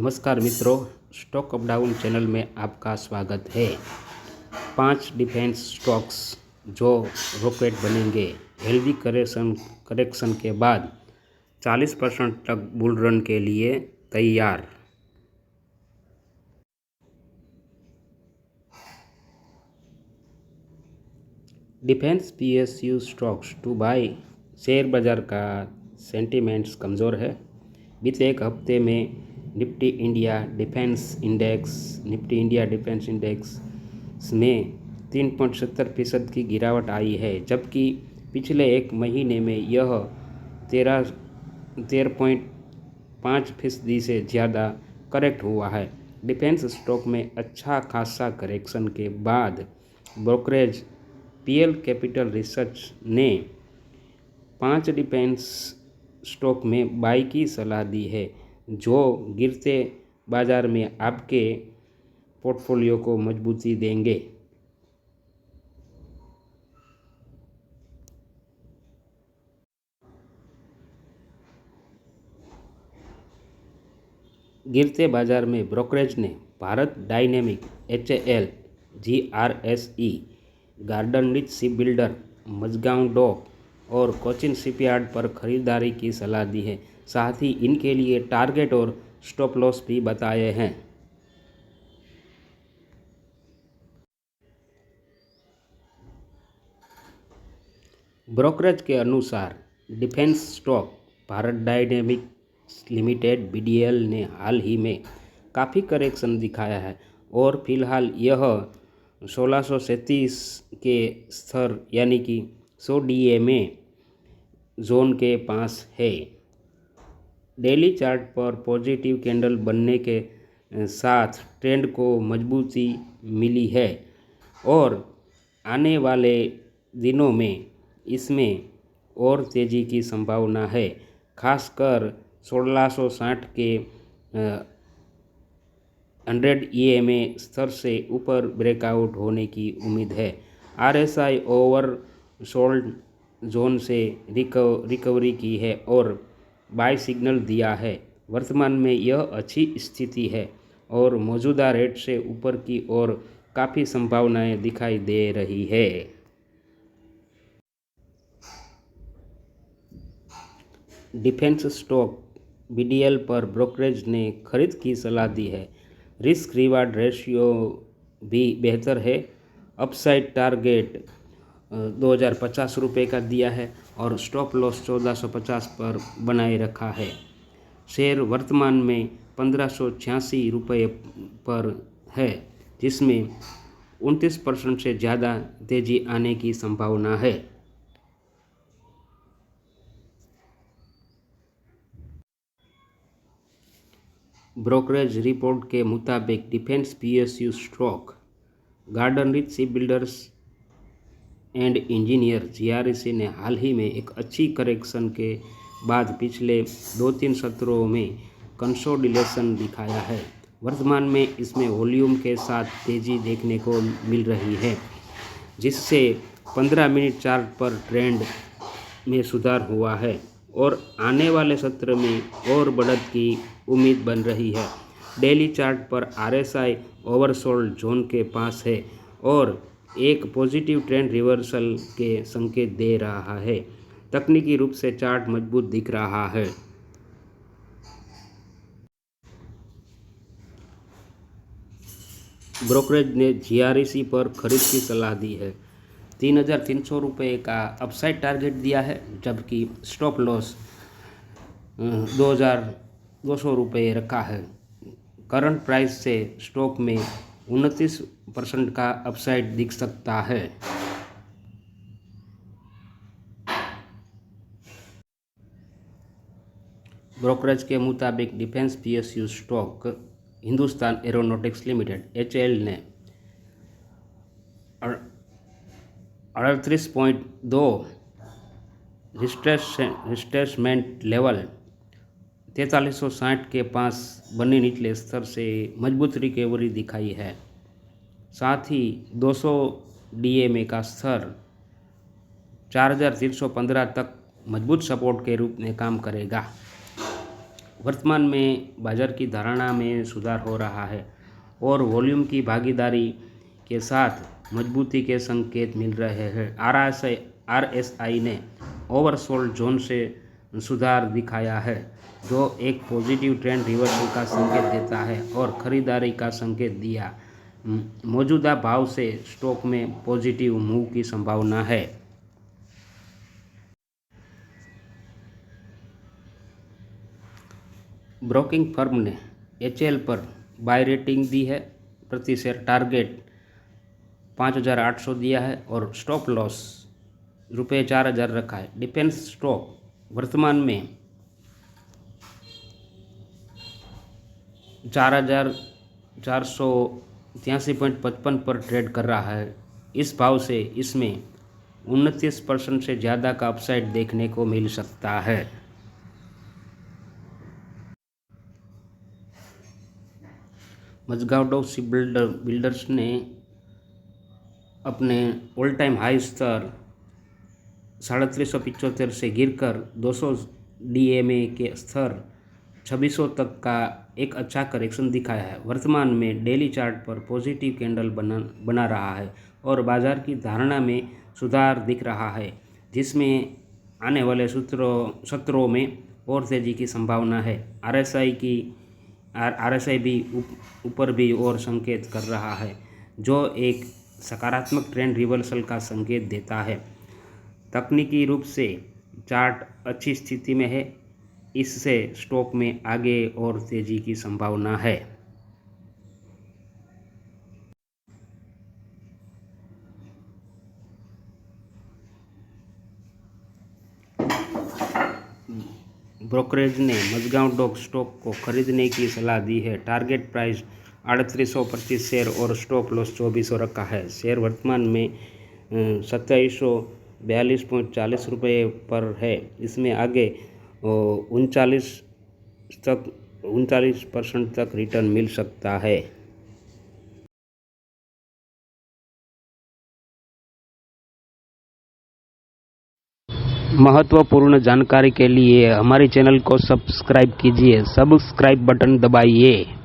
नमस्कार मित्रों, stock up down channel में आपका स्वागत है। 5 डिफेंस स्टॉक्स जो रॉकेट बनेंगे हेल्दी करेक्शन के बाद 40% तक बुल रन के लिए तैयार। Defence PSU stocks to buy. Share बाजार का सेंटीमेंट्स कमज़ोर है। बीते एक हफ्ते में निफ्टी इंडिया डिफेंस इंडेक्स में 3.70% की गिरावट आई है, जबकि पिछले एक महीने में यह 13.5% से ज़्यादा करेक्ट हुआ है। डिफेंस स्टॉक में अच्छा खासा करेक्शन के बाद ब्रोकरेज पीएल कैपिटल रिसर्च ने 5 डिफेंस स्टॉक में बाई की सलाह दी है, जो गिरते बाजार में आपके पोर्टफोलियो को मजबूती देंगे। गिरते बाजार में ब्रोकरेज ने Bharat Dynamic, HAL, GRSE, Garden Reach Shipbuilder, Mazagon dock और कोचिन शिपयार्ड पर खरीदारी की सलाह दी है। साथ ही इनके लिए टारगेट और स्टॉप लॉस भी बताए हैं। ब्रोकरेज के अनुसार defence stock Bharat dynamics limited BDL ने हाल ही में काफ़ी करेक्शन दिखाया है और फिलहाल यह 1637 के स्तर यानी कि 100 DMA जोन के पास है। डेली चार्ट पर पॉजिटिव कैंडल बनने के साथ ट्रेंड को मजबूती मिली है और आने वाले दिनों में इसमें और तेज़ी की संभावना है। खासकर 1660 के 100 EMA स्तर से ऊपर ब्रेकआउट होने की उम्मीद है। RSI ओवरसोल्ड जोन से रिकवरी की है और बाय सिग्नल दिया है। वर्तमान में यह अच्छी स्थिति है और मौजूदा रेट से ऊपर की ओर काफ़ी संभावनाएं दिखाई दे रही है। डिफेंस स्टॉक BDL पर ब्रोकरेज ने खरीद की सलाह दी है। रिस्क रिवार्ड रेशियो भी बेहतर है। अपसाइड टारगेट 2050 रुपये का दिया है और स्टॉप लॉस 1450 पर बनाए रखा है। शेयर वर्तमान में 1586 रुपये पर है, जिसमें 29% से ज़्यादा तेज़ी आने की संभावना है। ब्रोकरेज रिपोर्ट के मुताबिक defence PSU stock garden rich shipbuilders and engineer GRSE ने हाल ही में एक अच्छी करेक्शन के बाद पिछले 2-3 सत्रों में कंसोलिडेशन दिखाया है। वर्तमान में इसमें वॉल्यूम के साथ तेज़ी देखने को मिल रही है, जिससे 15 मिनट चार्ट पर ट्रेंड में सुधार हुआ है और आने वाले सत्र में और बढ़त की उम्मीद बन रही है। डेली चार्ट पर RSI ओवरसोल्ड जोन के पास है और एक पॉजिटिव ट्रेंड रिवर्सल के संकेत दे रहा है। तकनीकी रूप से चार्ट मजबूत दिख रहा है। ब्रोकरेज ने GRSE पर खरीद की सलाह दी है। 3300 रुपये का अपसाइड टारगेट दिया है, जबकि स्टॉप लॉस 2200 रुपये रखा है। करंट प्राइस से स्टॉक में 29% का अपसाइड दिख सकता है। ब्रोकरेज के मुताबिक defence PSU stock Hindustan aeronautics limited HAL ने 38.2 रिट्रेसमेंट लेवल 4360 के पास बने निचले स्तर से मजबूत रिकवरी दिखाई है। साथ ही 200 DMA का स्तर 4315 तक मजबूत सपोर्ट के रूप में काम करेगा। वर्तमान में बाजार की धारणा में सुधार हो रहा है और वॉल्यूम की भागीदारी के साथ मजबूती के संकेत मिल रहे हैं। आरएसआई ने ओवरसोल्ड जोन से सुधार दिखाया है, जो एक पॉजिटिव ट्रेंड रिवर्सल का संकेत देता है और खरीदारी का संकेत दिया। मौजूदा भाव से स्टॉक में पॉजिटिव मूव की संभावना है। ब्रोकिंग फर्म ने एचएल पर बाय रेटिंग दी है, प्रति शेयर टारगेट 5,800 दिया है और स्टॉप लॉस ₹4,000 रखा है। डिफेंस स्टॉक वर्तमान में 4,483.55 पर ट्रेड कर रहा है। इस भाव से इसमें 29% से ज़्यादा का अपसाइड देखने को मिल सकता है। मजगांव डॉक शिप बिल्डर्स ने अपने ऑल टाइम हाई स्तर 375 से गिरकर 200 DMA के स्तर 2600 तक का एक अच्छा करेक्शन दिखाया है। वर्तमान में डेली चार्ट पर पॉजिटिव कैंडल बना रहा है और बाजार की धारणा में सुधार दिख रहा है, जिसमें आने वाले सत्रों में और तेजी की संभावना है। RSI भी ऊपर भी और संकेत कर रहा है, जो एक सकारात्मक ट्रेंड रिवर्सल का संकेत देता है। तकनीकी रूप से चार्ट अच्छी स्थिति में है, इससे स्टॉक में आगे और तेजी की संभावना है। ब्रोकरेज ने मजगांव डॉक स्टॉक को खरीदने की सलाह दी है। टारगेट प्राइस 3800 प्रति शेयर और स्टॉप लॉस 2400 रखा है। शेयर वर्तमान में 2742.40 रुपये पर है। इसमें आगे 39% तक रिटर्न मिल सकता है। महत्वपूर्ण जानकारी के लिए हमारे चैनल को सब्सक्राइब कीजिए, सब्सक्राइब बटन दबाइए।